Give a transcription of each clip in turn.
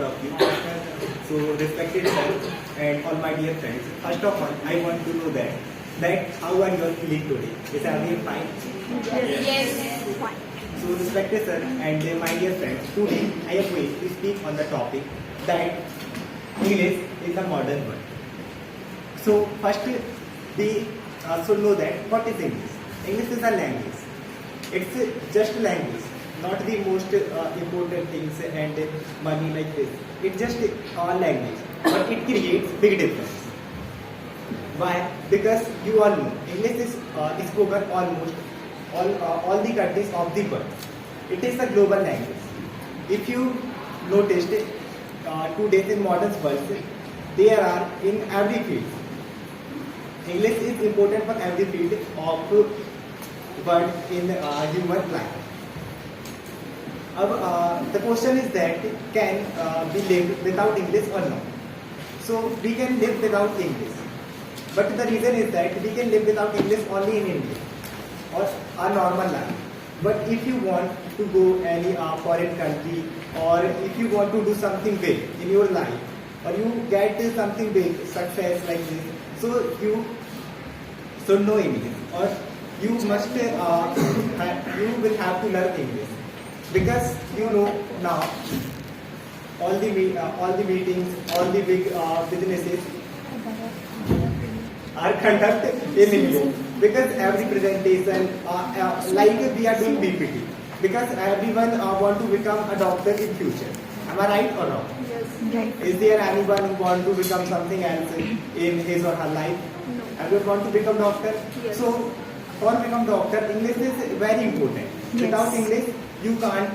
of you. So, respected sir and all my dear friends, first of all, I want to know that how are you all feeling today? Is everything fine? Yes. Fine. So, respected sir and my dear friends, today I am going to speak on the topic that English is a modern word. So, first we should know that what is English? English is a language. It's just a language, not the most important things and money like this. It's just a language, but it creates big difference. Why? Because you all know English is spoken almost all the countries of the world. It is a global language. If you noticed today in modern world, there are in every field. English is important for every field of world in human life. The question is that can we live without English or not? So we can live without English, but the reason is that we can live without English only in India or our normal life. But if you want to go any foreign country, or if you want to do something big in your life, or you get something big, success like this, so you should know English, or you must you will have to learn English, because you know now all the meetings, all the big businesses are conducted in English, because every presentation like we are doing PPT, because everyone want to become a doctor in future. Am I right or wrong? Yes. Right. Is there anyone who want to become something else in his or her life? No. Everyone want to become doctor? Yes. So for become doctor, English is very important. Yes. Without English, you can't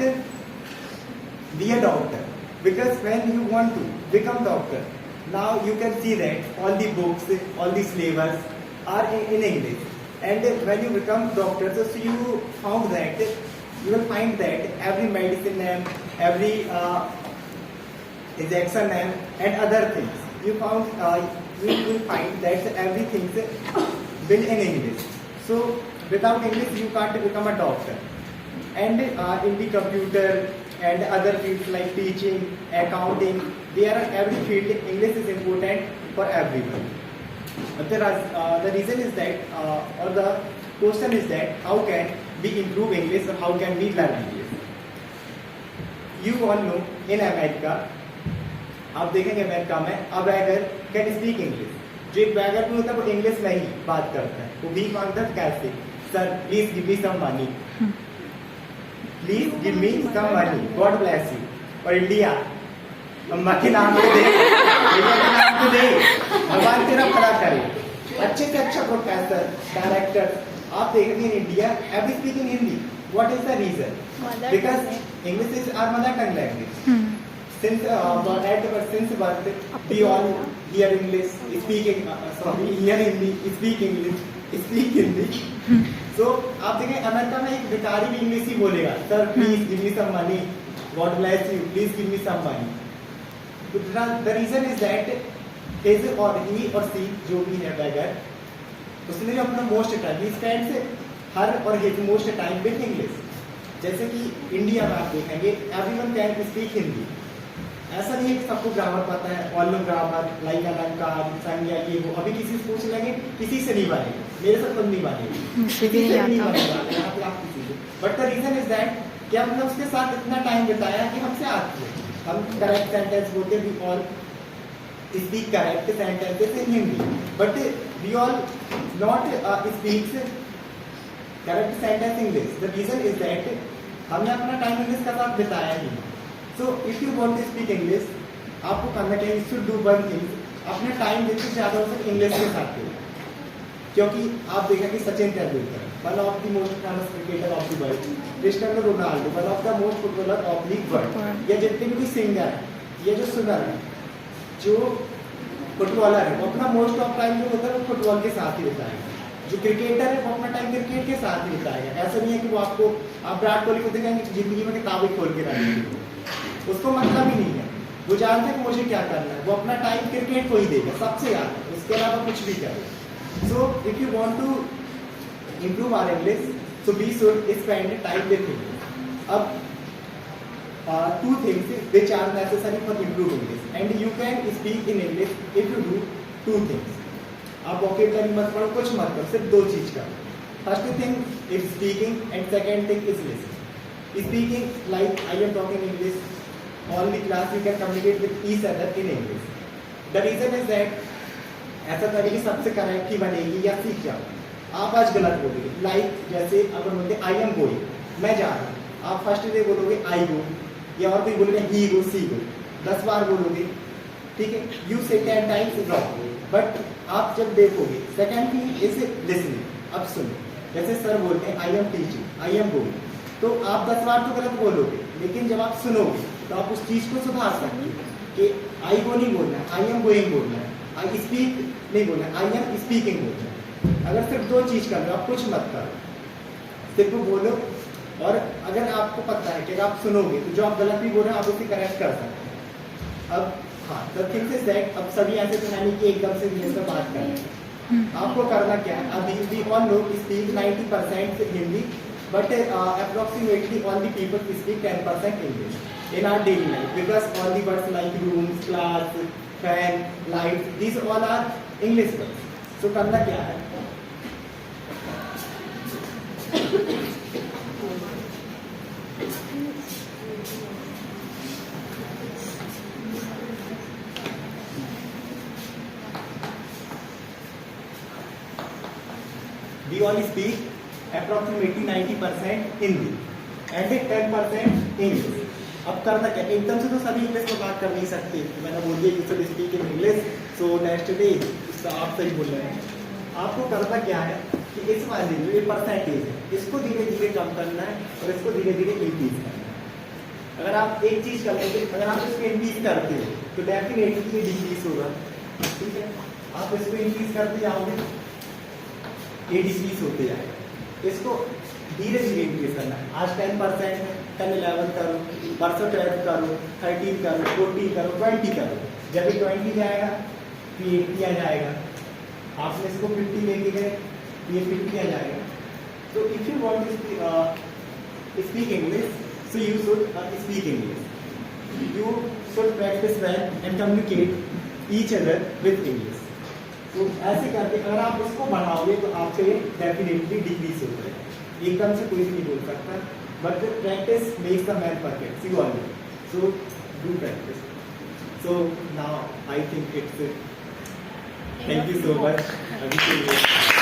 be a doctor. Because when you want to become doctor, now you can see that all the books, all the syllabus are in English. And when you become doctor, so you found that you will find that every medicine name, every injection name, and other things, you will find that everything built in English. So without English, you can't become a doctor. And in the computer and other fields like teaching, accounting, there are every field English is important for everyone. But the reason is that, or the question is that, how can we improve English or how can we learn English? You all know in America, आप देखेंगे America में अब अगर can speak English, जो एक bagger भी होता है वो इंग्लिश में ही बात करता है, वो भी मांगता है कैसे, sir please give me some money, please give me some money, God bless you. और इंडिया अम्मा के नाम पे दे, इंडिया के नाम पे दे, भगवान तेरा भला करे, अच्छे से अच्छा प्रोफेसर, डायरेक्टर आप देखेंगे in India every speaking Hindi. What is the reason? Because English is our mother tongue language. Since birth, we all hear English, hear Hindi, speak English, speak Hindi. So आप देखें अमेरिका में एक भिखारी भी English ही बोलेगा, sir please give me some money, God bless you, please give me some money. The reason is that his or he or she जो भी है बैगर, उसने अपना मोस्ट टाइम स्पेंड्स हर और his most time with English. जैसे कि India में आप देखेंगे एवरीवन कैन स्पीक हिंदी. ऐसा नहीं है कि सबको ग्रामर पता है, वॉल्यूम ग्रामर, लाइक अलंकार, संज्ञा, ये वो. अभी किसी से पूछ लेंगे, किसी से नहीं बनेगा, मेरे साथ खुद नहीं बनेगा, किसी से नहीं बनेगा, यहाँ पे आप किसी से. But the reason is that कि हमने उसके साथ इतना टाइम बिताया कि हमसे आती है, हम करेक्ट सेंटेंस बोलते भी और speak correct sentences in Hindi, but we all not speaks correct sentence English. The reason is that हमने अपना टाइम इंग्लिश का साथ बिताया ही. So if you want to speak English, आपको करना चाहिए, you should do one thing, अपने टाइम जितने ज़्यादा हो सके इंग्लिश के साथ करें. क्योंकि आप देखेंगे Sachin Tendulkar, one of the most famous cricketer of the world, Cristiano Ronaldo, one of the most footballer of the world, या जितने भी सिंगर है, ये जो सिंगर है, जो फुटबॉलर है, वो अपना मोस्ट ऑफ टाइम जो होता है वो फुटबॉल के साथ ही बिताएगा. जो क्रिकेटर है वो अपना टाइम क्रिकेट के साथ ही बिताएगा. ऐसा नहीं है कि वो आपको, आप विराट कोहली को देखेंगे जिंदगी में किताबें खोल के रखेंगे, उसको मतलब ही नहीं है. वो जानते हैं कि मुझे क्या करना है, वो अपना टाइम क्रिकेट को ही देगा सबसे ज्यादा, उसके अलावा कुछ भी करे. So if you want to improve our English, so we should spend time with English. अब two things which are necessary for improve English, and you can speak in English if you do two things. आप vocabulary मत पढ़ो, कुछ मत करो, सिर्फ दो चीज करो. First thing is speaking and second thing is listening. Speaking, like I am talking English, all the class you can communicate with each other in English. The reason is that ऐसा तरीके सबसे करेक्ट ही बनेगी या सीख जाओ. आप आज गलत बोलोगे, लाइक जैसे अगर बोलते आई एम गोइंग, मैं जा रहा हूँ, आप फर्स्ट डे बोलोगे आई गो, या और कोई बोलेगा ही गो, सी गो, 10 बार बोलोगे, ठीक है. यू से 10 टाइम्स रॉन्ग, बट आप जब देखोगे सेकंड थिंग इज लिसनिंग. अब सुनो, जैसे सर बोलते हैं I am teaching, I am going, तो आप 10 बार तो गलत बोलोगे, लेकिन जब आप सुनोगे तो आप उस चीज को सुधार सकते हो कि आई गो नहीं बोलना है, आई एम गोइंग बोलना है, आई स्पीक नहीं बोलना है, आई एम स्पीकिंग बोलना है. अगर सिर्फ दो चीज कर लो, आप कुछ मत करो, सिर्फ बोलो. और अगर आपको पता है कि आप सुनोगे तो जो आप गलत भी बोल रहे हैं आप उसे करेक्ट कर सकते हैं. अब हाँ, द थिंग इज दैट अब सभी ऐसे तो नहीं कि एकदम से इंग्लिश में बात करें. आपको करना क्या है, अभी we all know speak 90% Hindi, but approximately all the people speak 10% English in our daily life, because all the words like rooms, class, fan, light, these all are English words. So करना क्या है, we all speak approximately 90% Hindi and 10% English. अब करना क्या, एकदम से तो सभी इंग्लिश में बात कर नहीं सकते. मैंने बोल दिया you should speak in English, so next day इसका आप सही बोल रहे हैं. आपको करना क्या है कि इस वाले जो ये परसेंटेज है इसको धीरे धीरे कम करना है और इसको धीरे धीरे इंक्रीज करना है. अगर आप एक चीज कर लेंगे, अगर आप इसको इंक्रीज करते हो तो डेफिनेटली ये डिक्रीज होगा. ठीक है, आप इसको इंक्रीज करते जाओगे, ये डिक्रीज होते जाएगा. इसको धीरे धीरे इंक्रीज करना है. आज 10% है, 10 11 करो, परसों 12 करो, 13 करो, 14 करो, 20 करो. जब ये 20 जाएगा फिर 80 आ जाएगा. आपने इसको 50 लेके गए, ये 50 आ जाएगा. तो if you want to speak English, so you should speak English. You should practice well and communicate each other with English. तो ऐसे करके अगर आप उसको बढ़ाओगे तो आपसे डेफिनेटली डिक्रीज हो जाएगा. एकदम से कोई भी नहीं बोल सकता, but practice makes the man perfect. See all, so do practice. So now I think it's, thank you so much.